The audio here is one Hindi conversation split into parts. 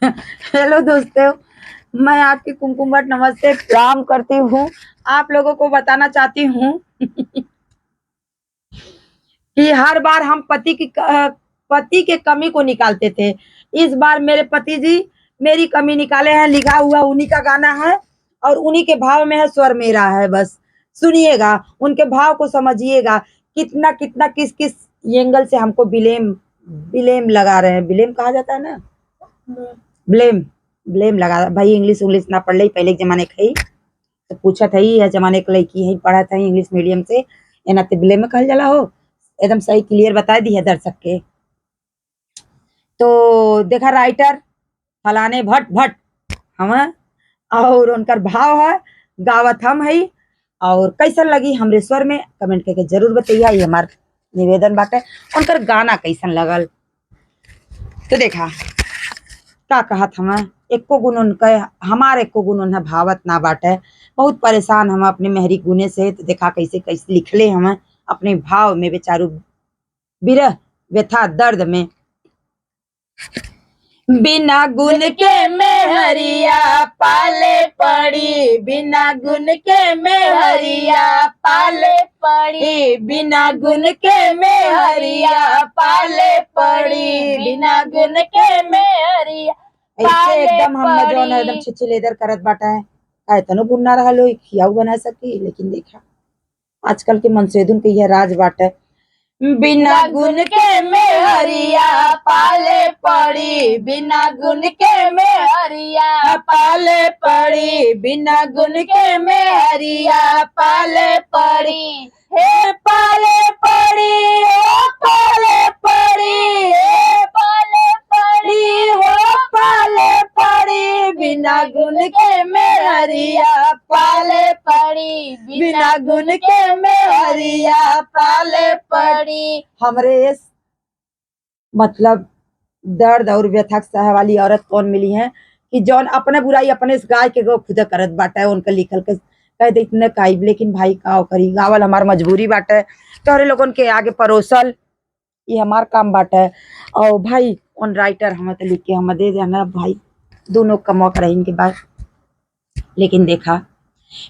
हेलो दोस्तों, मैं आपकी कुमकुम भट्ट नमस्ते प्रणाम करती हूँ। आप लोगों को बताना चाहती हूँ कि हर बार हम पति के कमी को निकालते थे। इस बार मेरे पति जी मेरी कमी निकाले हैं। लिखा हुआ उन्हीं का गाना है और उन्हीं के भाव में है, स्वर मेरा है। बस सुनिएगा, उनके भाव को समझिएगा। कितना कितना किस किस एंगल से हमको ब्लेम ब्लेम लगा रहे हैं। ब्लेम कहा जाता है ना, ब्लेम ब्लेम लगा। भाई इंग्लिश इंग्लिश ना पढ़ ली, पहले के जमाने के ही तो पूछा था ही, जमाने के लड़की ही पढ़ा था इंग्लिश मीडियम से, एना ते ब्लेम में कहल जाला हो। एकदम सही क्लियर बता दी है दर्शक के। तो देखा राइटर फलाने भट्ट भट्ट हम और उनकर भाव है, गावत हम है। और कैसन लगी हमरे स्वर में कमेंट करके जरूर बताइए। ये हमार निवेदन बाटे। उनकर गाना कैसन लगल तो देखा का कहत हम एको गुण उनका, हमारे एको गुण उन्हें भावत ना बाटे। बहुत परेशान हम अपने मेहरी गुने से। तो देखा कैसे कैसे लिखले हम अपने भाव में, बेचारू विरह व्यथा दर्द में। बिना गुण के मेहरिया पाले पड़ी, बिना गुण के मेहरिया पाले पड़ी, बिना गुण के मेहरिया पाले पड़ी, बिना गुण के मेहरिया ऐसे एकदम हम जौन एकदम छिछलेदर करत बाटा है। काय तनो गुण ना रहल हो खियाऊ बना सकी, लेकिन देखा आजकल के मनसेदुन के यह राज बाटे। बिना गुण के मेहरिया पाले पड़ी, बिना गुण के मेहरिया पाले पड़ी, बिना गुण के मेहरिया पाले पड़ी। हे पाले पड़ी, हे पाले पड़ी, हे पाले पड़ी, हो पाले पड़ी, बिना गुण के मेहरिया पाले पड़ी, बिना गुण के मेहरिया पाले पड़ी। हमरे मतलब दर्द और व्यथा सहे वाली औरत कौन मिली है कि जौन अपने बुराई अपने से गाय के गो खुद करत बाटे। उनका लिखल के कह दे इतने काइब, लेकिन भाई का करी, गावल हमार मजबूरी बाटे। तोहरे लोगन के आगे परोसल ये हमार काम बाटे। और भाई उन राइटर हमें तो लिख के हम दे देना भाई, दोनों कमवा कर के बाद। लेकिन देखा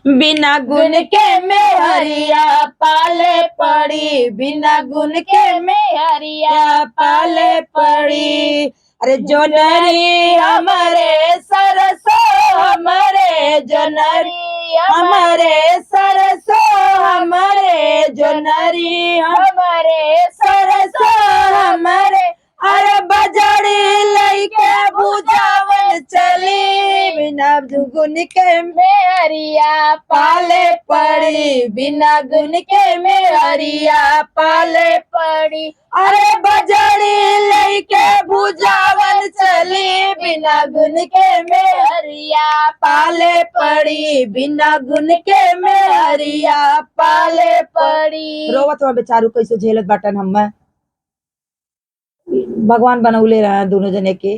बिना गुण के मेहरिया पाले पड़ी, बिना गुण के मेहरिया पाले पड़ी। अरे जोनरी हमारे सरसो, हमारे जोनरी हमारे सरसो, हमारे जोनरी हमारे सरसो हमारे। अरे बजड़ी लइके बुझावन चली, बिना गुण के मेहरिया पाले पड़ी, बिना गुण के मेहरिया पाले पड़ी। अरे बजड़ी लइके बुझावन चली, बिना गुण के मेहरिया पाले पड़ी, बिना गुण के मेहरिया पाले पड़ी। रोवत हुआ बेचारू कैसे झेलत बाटन हम। भगवान बनौले रहा दोनों जने के,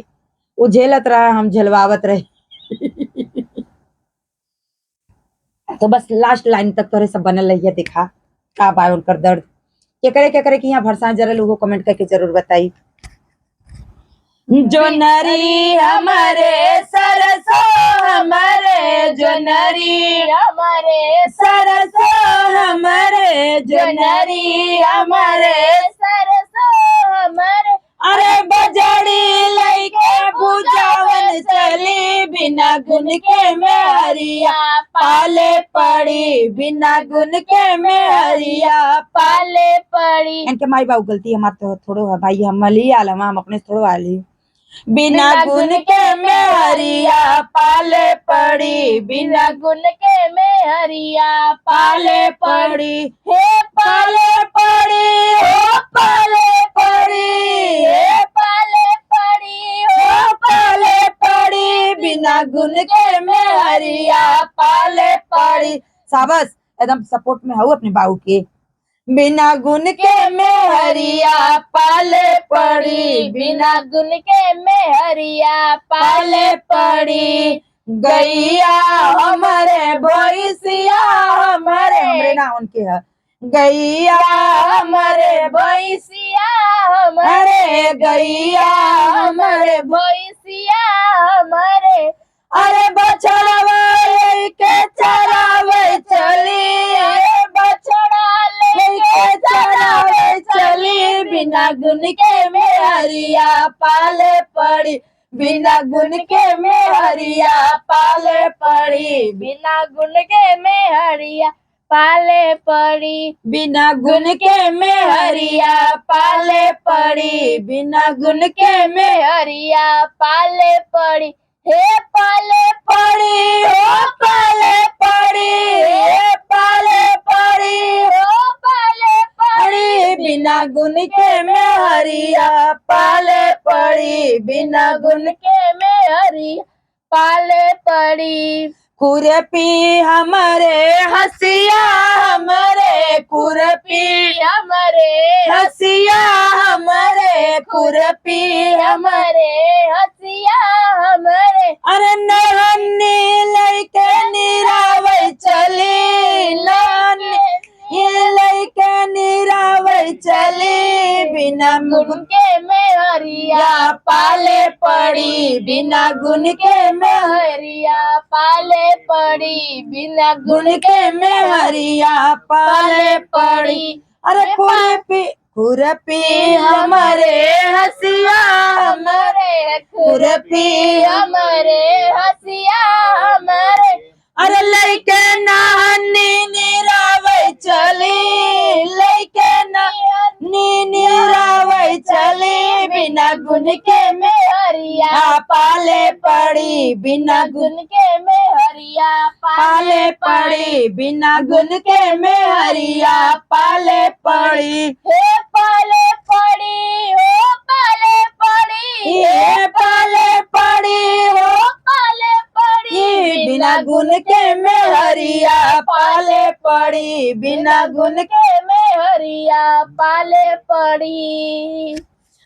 वो झेलत रहा हम झेलवावत रहे। तो बस लास्ट लाइन तक तोरे सब बनल रहिए। देखा का बा उनकर दर्द के करे कि यहाँ भरसा जरल वो कमेंट करके जरूर बताई। जो नरी हमारे सरसो, हमारे जो नरी हमारे सरसो, हमारे जो नरी हमारे सरसो हमारे। अरे बजड़ी लइके बुझावन चली, बिना गुण के मेहरिया पाले पड़ी, बिना गुण के मेहरिया पाले पड़ी। इनके माई बाबू गलती हमार तो थोड़ो है भाई, हम मली आलम हम अपने थोड़ो आली। बिना गुण के मेहरिया पाले पड़ी, बिना गुण के मेहरिया पाले पड़ी। हे पाले पड़ी, हो पाले पड़ी, हे पाले पड़ी, हो पाले पड़ी, बिना गुण के मेहरिया पाले पड़ी। शाबाश, एकदम सपोर्ट में हूँ अपने बाबू के। बिना गुण के मेहरिया पाले पड़ी, बिना गुण के मेहरिया पाले पड़ी। गैया हमारे भैंसिया हमारे, हमरे ना उनके है। गैया हमारे भैंसिया हमारे, गैया हमारे भैंसिया बिना गुण के मेहरिया पाले पड़ी, बिना गुण के मेहरिया पाले पड़ी, बिना गुण के मेहरिया पाले पड़ी, बिना गुण के मेहरिया पाले पड़ी, हे पाले पड़ी हो पाले पड़ी, हे पाले पड़ी हो पाले पड़ी, बिना गुण के मेहरिया पाले पड़ी, बिना गुण के मेहरिया पाले पड़ी। खुरपी हमारे हसिया हमारे, खुरपी हमारे हसिया हमारे, खुरपी हमारे हसिया हमारे, अरे नहन्नी लइके निरावै चली, नहन्नी लइके निरावै चली, बिना गुण के मेहरिया या पाले पड़ी, बिना गुण के मेहरिया पाले पड़ी, बिना गुण के मेहरिया पाले पड़ी। अरे खुरपी खुरपी हमारे हसिया हमारे, खुरपी हमारे हसिया हमारे, अरे लइके नहन्नी निरावै चली, लइके नहन्नी निरावै चली, बिना गुण के मेहरिया पाले पड़ी, बिना गुण के मेहरिया पाले पड़ी, बिना गुण के मेहरिया पाले पड़ी, हे पाले पड़ी हो पाले पड़ी, ये पाले पड़ी हो पाले पड़ी, बिना गुण के मेहरिया पाले पड़ी, बिना गुण के मेहरिया पाले पड़ी।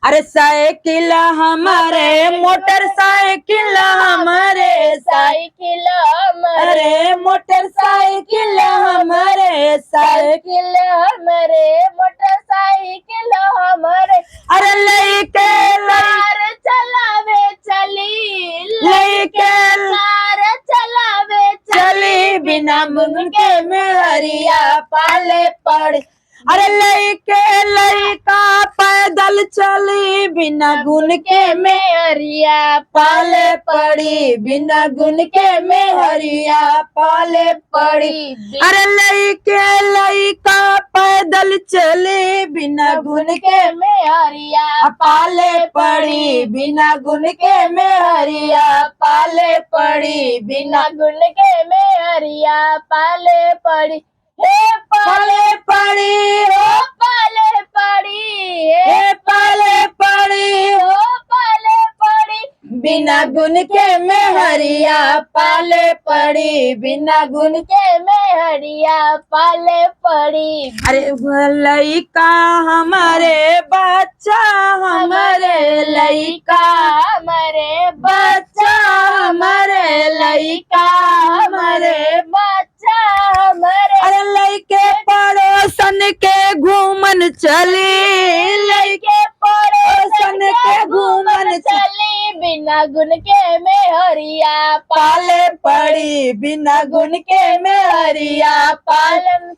अरे साइकिल हमारे मोटरसाइकिल हमारे, साइकिल हमारे अरे मोटरसाइकिल हमारे, साइकिल हमारे मोटरसाइकिल हमारे, अरे लइके कार चलावे चली, लइके कार चलावे चली, बिना गुण के मेहरिया पाले पड़ी, अरे लइके लइका पैदल चली, बिना गुण के मेहरिया पाले पड़ी, बिना गुण के मेहरिया पाले पड़ी, अरे लइके लइका पैदल चली, बिना गुण के मेहरिया पाले पड़ी, बिना गुण के मेहरिया पाले पड़ी, बिना गुण के मेहरिया पाले पड़ी, हे पाले पड़ी हो पाले पड़ी, हे पाले पड़ी हो पाले पड़ी, बिना गुण के मेहरिया पाले पड़ी, बिना गुण के मेहरिया पाले पड़ी। अरे लइका हमारे बच्चा हमारे, लइका हमारे बच्चा हमारे, लइका हमारे बच्चा हमारे, अरे लइके पड़ोसन के घूमन चली, लइके पड़ोसन के घूमन चली, बिना गुण के मेहरिया पाले पड़ी, बिना गुण के मेहरिया पालन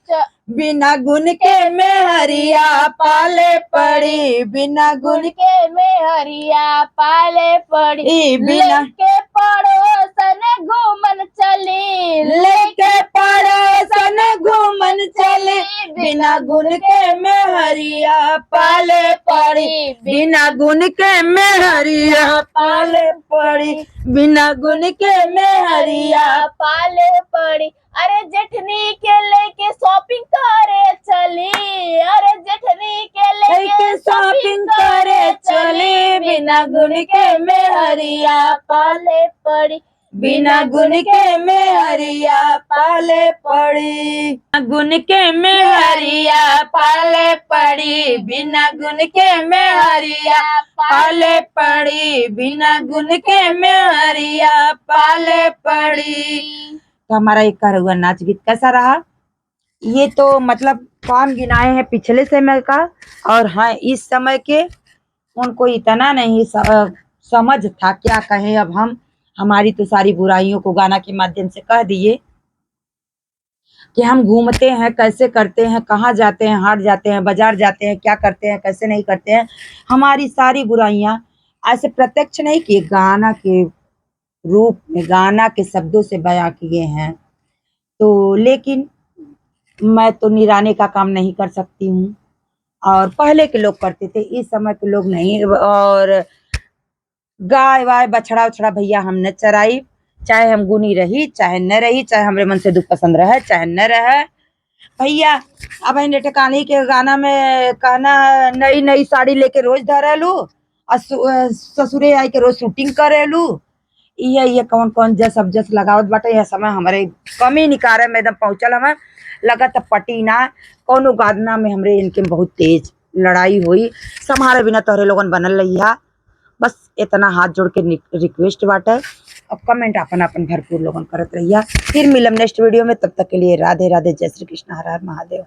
बिना गुण के मेहरिया पाले पड़ी, बिना गुण के मेहरिया पाले पड़ी, बिना के पड़ोसन घूमन चली, लेके पड़ोसन घूमन चली, बिना गुण के मेहरिया पाले पड़ी, बिना गुण के मेहरिया पाले पड़ी, बिना गुण के मेहरिया पाले पड़ी। अरे जेठनी के लेके शॉपिंग करे चली, अरे जेठनी के लेके शॉपिंग करे चली, बिना गुण के मेहरिया पाले पड़ी, बिना गुण के मेहरिया पाले पड़ी, गुण के मेहरिया पाले पड़ी, बिना गुण के मेहरिया पाले पड़ी, बिना गुण के मेहरिया पाले पड़ी। तो हमारा एक हुआ नाच गीत कैसा रहा? ये तो मतलब काम गिनाए हैं पिछले समय का, और हाँ इस समय के उनको इतना नहीं समझ था क्या कहे। अब हम हमारी तो सारी बुराइयों को गाना के माध्यम से कह दिए कि हम घूमते हैं, कैसे करते हैं, कहाँ जाते हैं, हाट जाते हैं, बाजार जाते हैं, क्या करते हैं, कैसे नहीं करते हैं। हमारी सारी बुराइयां ऐसे प्रत्यक्ष नहीं किए, गाना के रूप में, गाना के शब्दों से बयां किए हैं। तो लेकिन मैं तो निराने का काम नहीं कर सकती हूँ, और पहले के लोग करते थे, इस समय के लोग नहीं। और गाय वाय बछड़ा उछड़ा भैया हम न चराई, चाहे हम गुनी रही चाहे न रही, चाहे हमरे मन से दुख पसंद रहे चाहे न रहे भैया। अब इन ठिकानी के गाना में कहना, नई नई साड़ी लेके रोज धरेलू और ससुरे आई के रोज शूटिंग करेलू। ये कौन कौन जस अब जस लगावत बाटे। यह समय हमारे कमी निकारे में एकदम पहुंचल, हमें लगत पटी ना कौनो गाना में हमरे इनके बहुत तेज लड़ाई हुई। समारे बिना तोहरे लोगन बनल रहिया। बस इतना हाथ जोड़ के रिक्वेस्ट बाटे, और कमेंट अपन अपन भरपूर लोगन करत रहिया। फिर मिलम नेक्स्ट वीडियो में, तब तक के लिए राधे राधे, जय श्री कृष्ण, हर हर महादेव।